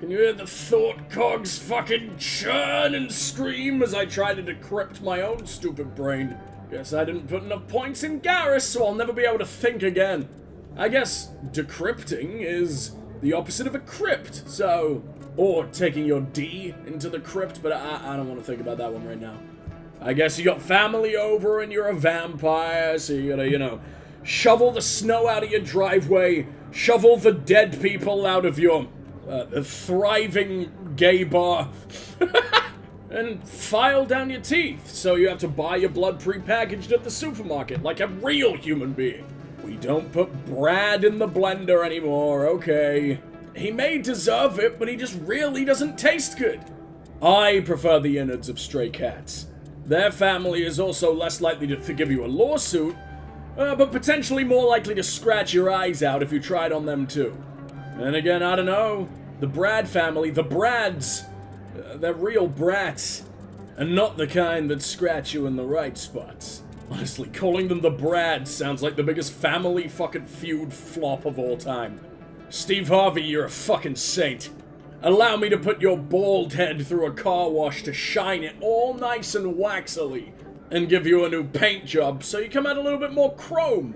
Can you hear the thought cogs fucking churn and scream as I try to decrypt my own stupid brain? Guess I didn't put enough points in Garrus, so I'll never be able to think again. I guess decrypting is the opposite of a crypt, so... Or taking your D into the crypt, but I don't want to think about that one right now. I guess you got family over and you're a vampire, so you gotta, you know, shovel the snow out of your driveway, shovel the dead people out of your thriving gay bar, and file down your teeth, so you have to buy your blood prepackaged at the supermarket like a real human being. We don't put Brad in the blender anymore, okay. He may deserve it, but he just really doesn't taste good. I prefer the innards of stray cats. Their family is also less likely to give you a lawsuit, but potentially more likely to scratch your eyes out if you tried on them too. And again, I don't know. The Brad family, the Brads, they're real brats, and not the kind that scratch you in the right spots. Honestly, calling them the Brads sounds like the biggest family fucking feud flop of all time. Steve Harvey, you're a fucking saint. Allow me to put your bald head through a car wash to shine it all nice and waxily, and give you a new paint job so you come out a little bit more chrome.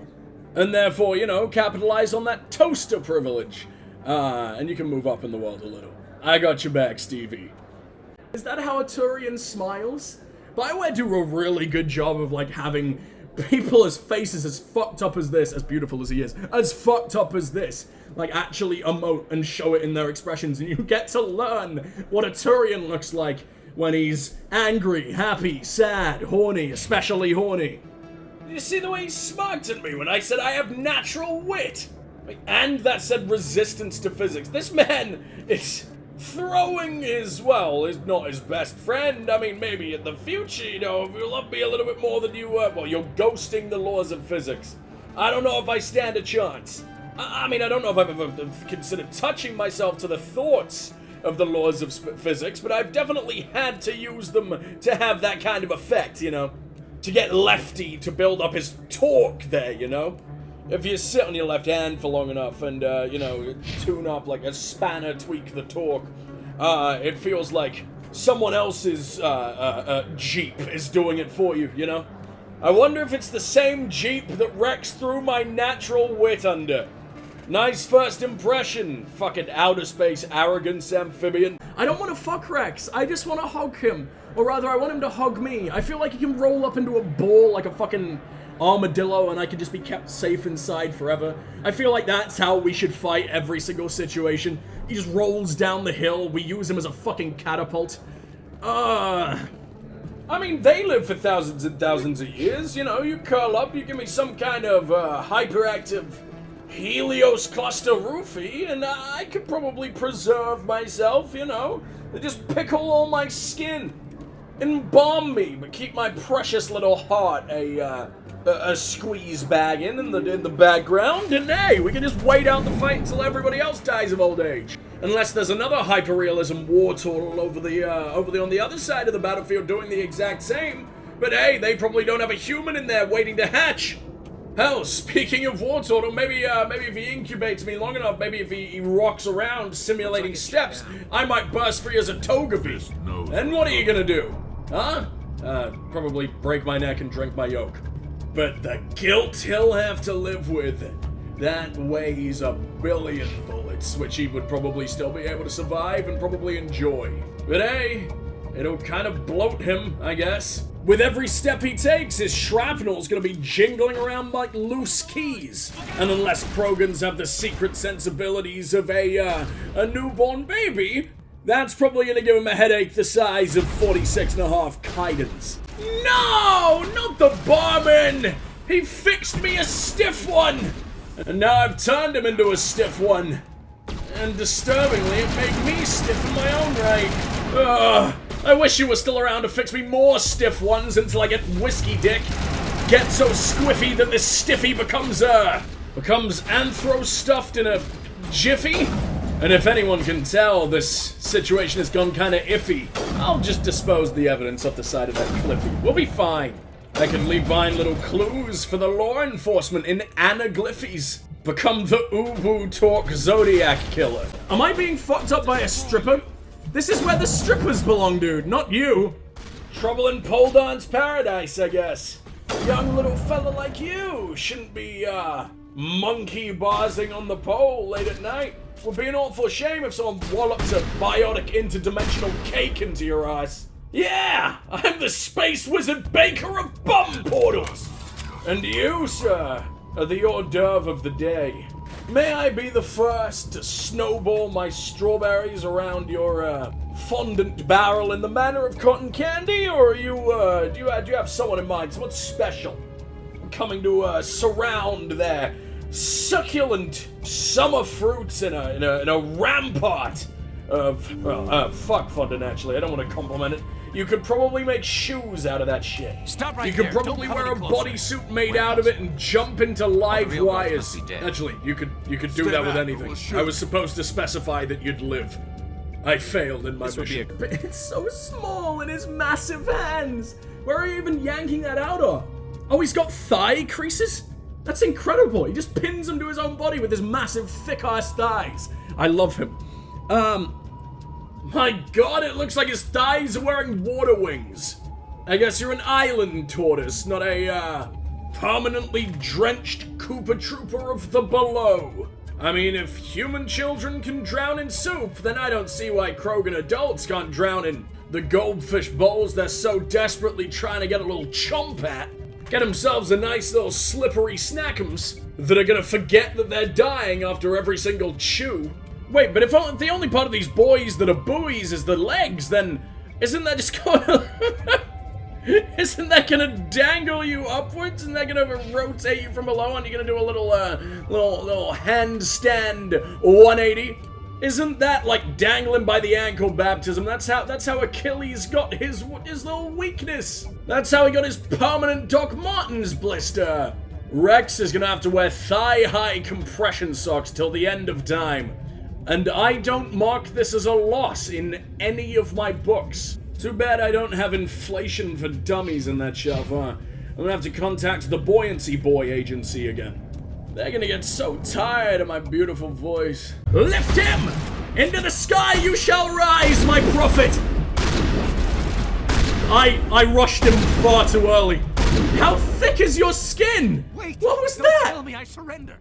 And therefore, you know, capitalize on that toaster privilege. And you can move up in the world a little. I got your back, Stevie. Is that how a Turian smiles? BioWare do a really good job of, like, having people as faces as fucked up as this, as beautiful as he is, as fucked up as this, like, actually emote and show it in their expressions, and you get to learn what a Turian looks like when he's angry, happy, sad, horny, especially horny. You see the way he smirked at me when I said I have natural wit? And that said resistance to physics. This man is throwing his, well, is not his best friend. I mean, maybe in the future, you know, if you love me a little bit more than you were, well, you're ghosting the laws of physics. I don't know if I stand a chance. I mean, I don't know if I've ever considered touching myself to the thoughts of the laws of physics, but I've definitely had to use them to have that kind of effect, you know? To get Lefty to build up his torque there, you know? If you sit on your left hand for long enough and, you know, tune up like a spanner, tweak the torque, it feels like someone else's Jeep is doing it for you, you know? I wonder if it's the same Jeep that Wrex threw my natural wit under. Nice first impression, fucking outer space arrogance amphibian. I don't want to fuck Wrex, I just want to hug him. Or rather, I want him to hug me. I feel like he can roll up into a ball like a fucking armadillo and I can just be kept safe inside forever. I feel like that's how we should fight every single situation. He just rolls down the hill, we use him as a fucking catapult. I mean, they live for thousands and thousands of years, you know, you curl up, you give me some kind of hyperactive Helios cluster roofie, and I could probably preserve myself, you know, just pickle all my skin, embalm me, but keep my precious little heart a squeeze bag in the background, and hey, we can just wait out the fight until everybody else dies of old age. Unless there's another hyperrealism war turtle over on the other side of the battlefield doing the exact same. But hey, they probably don't have a human in there waiting to hatch. Hell, speaking of war turtle, maybe if he incubates me long enough, maybe if he rocks around simulating steps, I might burst free as a Togepi. Then what are you gonna do? Huh? Probably break my neck and drink my yolk. But the guilt he'll have to live with, that weighs 1 billion bullets, which he would probably still be able to survive and probably enjoy. But hey, it'll kind of bloat him, I guess. With every step he takes, his shrapnel's gonna be jingling around like loose keys. And unless Krogans have the secret sensibilities of a newborn baby, that's probably gonna give him a headache the size of 46.5 Kaidens. No! Not the barman! He fixed me a stiff one! And now I've turned him into a stiff one. And disturbingly, it made me stiff in my own right. Ugh. I wish you were still around to fix me more stiff ones until I get whiskey dick. Get so squiffy that this stiffy becomes anthro-stuffed in a jiffy. And if anyone can tell, this situation has gone kinda iffy. I'll just dispose the evidence off the side of that cliffy. We'll be fine. I can leave behind little clues for the law enforcement in anaglyphies. Become the Ubu Talk Zodiac Killer. Am I being fucked up by a stripper? This is where the strippers belong, dude, not you. Trouble in pole dance paradise, I guess. Young little fella like you shouldn't be, monkey barsing on the pole late at night. Would be an awful shame if someone wallops a biotic interdimensional cake into your ass. Yeah, I'm the space wizard baker of bum portals. And you, sir, are the hors d'oeuvre of the day. May I be the first to snowball my strawberries around your, fondant barrel in the manner of cotton candy, or are you, do you have someone in mind, someone special, coming to, surround their succulent summer fruits in a rampart of, well, fuck fondant, actually, I don't want to compliment it. You could probably make shoes out of that shit. Stop right You could there. probably wear a bodysuit made out of it and jump into live wires. Actually, you could do that with anything. I was supposed to specify that you'd live. I failed in my mission. But it's so small in his massive hands. Where are you even yanking that out of? Oh, he's got thigh creases? That's incredible. He just pins them to his own body with his massive thick-ass thighs. I love him. My god, it looks like his thighs are wearing water wings. I guess you're an island tortoise, not a, permanently drenched Koopa Trooper of the below. I mean, if human children can drown in soup, then I don't see why Krogan adults can't drown in the goldfish bowls they're so desperately trying to get a little chomp at. Get themselves a nice little slippery snackums that are gonna forget that they're dying after every single chew. Wait, but if the only part of these boys that are buoys is the legs, then isn't that just gonna... Isn't that gonna dangle you upwards? Isn't that gonna rotate you from below and you're gonna do a little, little handstand 180? Isn't that like dangling by the ankle baptism? That's how Achilles got his little weakness. That's how he got his permanent Doc Martens blister. Wrex is gonna have to wear thigh-high compression socks till the end of time. And I don't mark this as a loss in any of my books. Too bad I don't have inflation for dummies in that shelf, huh? I'm gonna have to contact the Buoyancy Boy agency again. They're gonna get so tired of my beautiful voice. Lift him! Into the sky you shall rise, my prophet! I rushed him far too early. How thick is your skin? Wait! What was don't that? Tell me I surrender.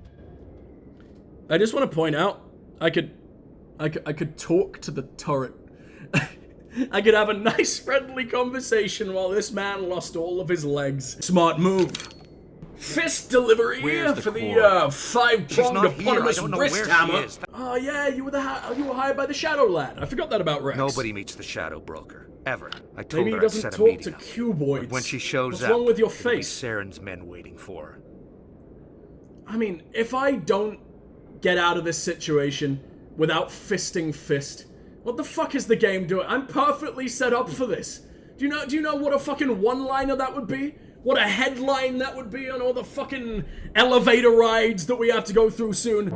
I just want to point out, I could talk to the turret. I could have a nice friendly conversation while this man lost all of his legs. Smart move. Fist delivery for the five-pronged eponymous wrist hammer. Oh yeah, you were hired by the Shadow Lad. I forgot that about Wrex. Nobody meets the Shadow Broker ever. I told Maybe her he I'd doesn't set a talk meeting to up. cuboids. But when she shows What's up, wrong with your it'll be face? Saren's men waiting for her. I mean, if I don't get out of this situation without fisting Fist, what the fuck is the game doing? I'm perfectly set up for this. Do you know what a fucking one-liner that would be? What a headline that would be on all the fucking elevator rides that we have to go through soon.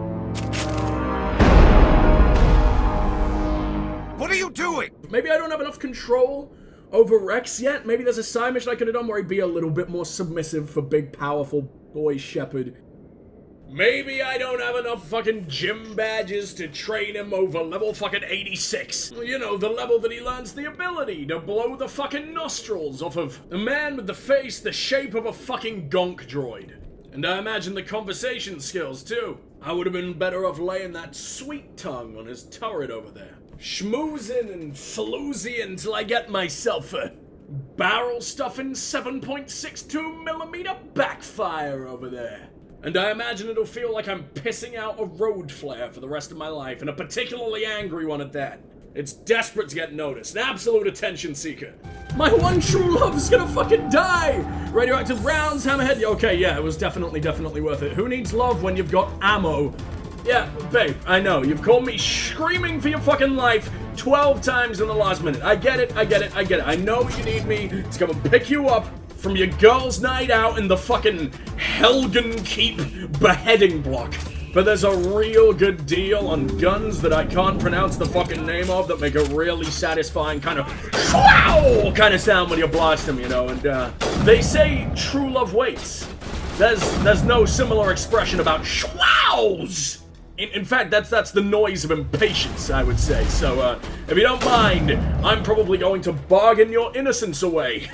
What are you doing? Maybe I don't have enough control over Wrex yet. Maybe there's a side mission I could have done where he'd be a little bit more submissive for big, powerful boy shepherd. Maybe I don't have enough fucking gym badges to train him over level fucking 86. You know, the level that he learns the ability to blow the fucking nostrils off of a man with the face the shape of a fucking gonk droid. And I imagine the conversation skills, too. I would have been better off laying that sweet tongue on his turret over there. Schmoozing and floozy until I get myself a barrel stuffing 7.62mm backfire over there. And I imagine it'll feel like I'm pissing out a road flare for the rest of my life, and a particularly angry one at that. It's desperate to get noticed, an absolute attention seeker. My one true love's gonna fucking die! Radioactive rounds, hammerhead. Okay, yeah, it was definitely worth it. Who needs love when you've got ammo? Yeah, babe, I know, you've called me screaming for your fucking life 12 times in the last minute. I get it. I know you need me to come and pick you up from your girls' night out in the fucking Helgen Keep beheading block. But there's a real good deal on guns that I can't pronounce the fucking name of that make a really satisfying kind of wow kind of sound when you blast them, you know, and they say true love waits. There's no similar expression about schwows. In fact, that's the noise of impatience, I would say. So, if you don't mind, I'm probably going to bargain your innocence away.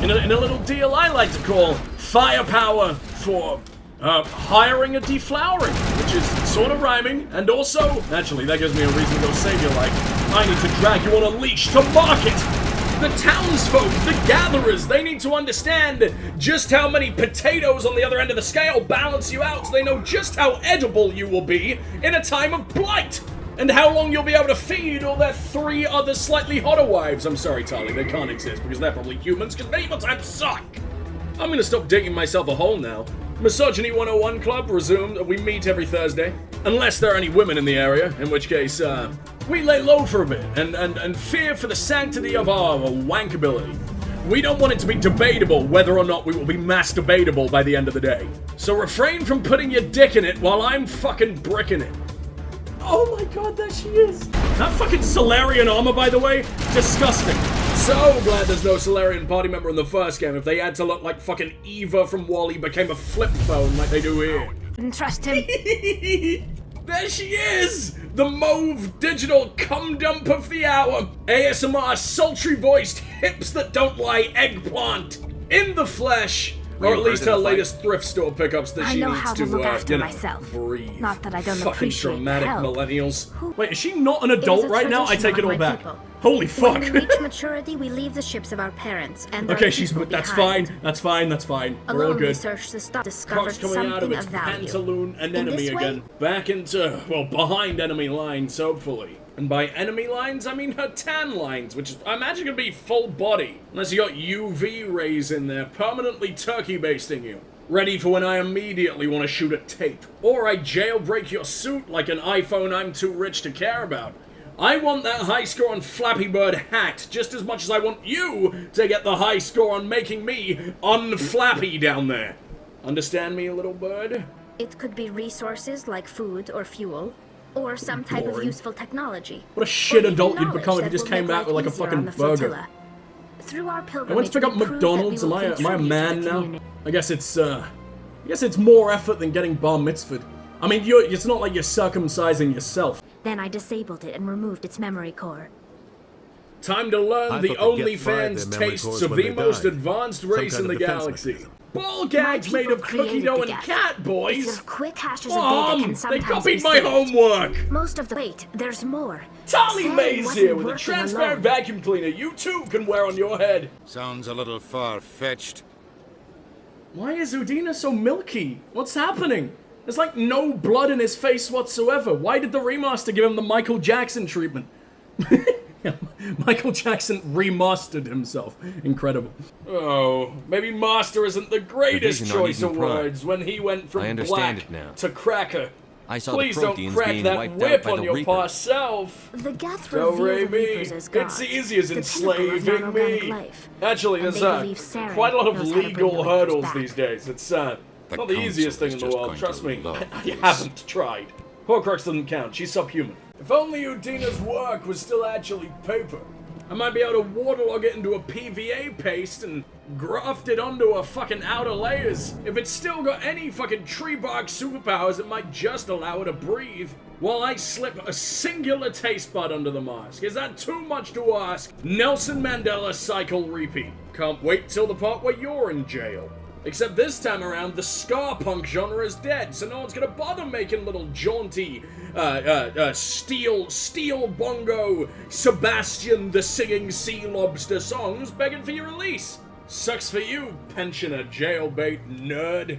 in a little deal I like to call firepower for hiring a deflowering, which is sort of rhyming, and also, actually, that gives me a reason to go save your life. I need to drag you on a leash to market. The townsfolk, the gatherers, they need to understand just how many potatoes on the other end of the scale balance you out so they know just how edible you will be in a time of blight, and how long you'll be able to feed all their 3 other slightly hotter wives. I'm sorry, Tali, they can't exist because they're probably humans, because medieval times suck. I'm gonna stop digging myself a hole now. Misogyny 101 Club resumed. We meet every Thursday. Unless there are any women in the area, in which case, we lay low for a bit and fear for the sanctity of our wankability. We don't want it to be debatable whether or not we will be masturbatable by the end of the day. So refrain from putting your dick in it while I'm fucking bricking it. Oh my god, there she is. That fucking Solarian armor, by the way, disgusting. So glad there's no Solarian party member in the first game if they had to look like fucking Eva from WALL-E became a flip phone like they do here. Didn't trust him. There she is! The mauve digital cum dump of the hour. ASMR sultry-voiced hips that don't lie eggplant. In the flesh. Or at least her latest thrift store pickups that she needs to, look after you know, myself. breathe. Not that I don't fucking appreciate dramatic help. millennials. Wait, is she not an adult right now? I take it all back. People. Holy fuck. When we reach maturity, we leave the ships of our parents and Okay, that's behind. fine. That's fine. That's fine. We're all Alone good. research the stuff discovered Cock's coming out of something its of value. pantaloon and enemy this way? again. Back into, well, behind enemy lines, hopefully. And by enemy lines, I mean her tan lines, which is, I imagine gonna be full body. Unless you got UV rays in there, permanently turkey basting you. Ready for when I immediately want to shoot a tape. Or I jailbreak your suit like an iPhone I'm too rich to care about. I want that high score on Flappy Bird hacked just as much as I want you to get the high score on making me unflappy down there. Understand me, little bird? It could be resources like food or fuel, or some type of Boring. useful technology. What a shit Or even adult you'd knowledge become if you that just will came make back with life like a easier fucking on the burger. flotilla. Through our I pilgrimage, went to pick up we prove that McDonald's. we Am will I a contribute man to the now? community. I guess it's more effort than getting bar mitzvahed. I mean, it's not like you're circumcising yourself. Then I disabled it and removed its memory core. Time to learn I the thought they'd get OnlyFans fired their memory tastes cores of when the they most died. advanced Some race kind in of the defense galaxy. mechanism. Ball gags made of cookie dough and cat, If boys! your quick hashes of data can They sometimes copied be my saved. homework! Most of the wait, there's more. Tolly Sam Mays wasn't here with a working transparent alone. vacuum cleaner you too can wear on your head. Sounds a little far-fetched. Why is Udina so milky? What's happening? There's like no blood in his face whatsoever. Why did the remaster give him the Michael Jackson treatment? Michael Jackson remastered himself. Incredible. Oh, maybe master isn't the greatest Division on choice Eden of Prime. words when he went from I understand black it now. to cracker. I saw Please the don't proteins crack being that wiped whip out by on the your Reaper. past self. The Geth Don't reveal worry the me. Reapers as gods. It's easy as the pinnacle of enslaving non-organic me. life. Actually, And there's they believe Saren quite a lot of knows how to bring the legal Reapers hurdles back. these days. It's not the council easiest thing in is the just world, going trust to me. love You this. haven't tried. Horcrux doesn't count, she's subhuman. If only Udina's work was still actually paper. I might be able to waterlog it into a PVA paste and graft it onto a fucking outer layers. If it's still got any fucking tree bark superpowers, it might just allow it to breathe. While I slip a singular taste bud under the mask. Is that too much to ask? Nelson Mandela cycle repeat. Can't wait till the part where you're in jail. Except this time around, the ska punk genre is dead, so no one's gonna bother making little jaunty, steel bongo, Sebastian the Singing Sea Lobster songs begging for your release. Sucks for you, pensioner jailbait nerd.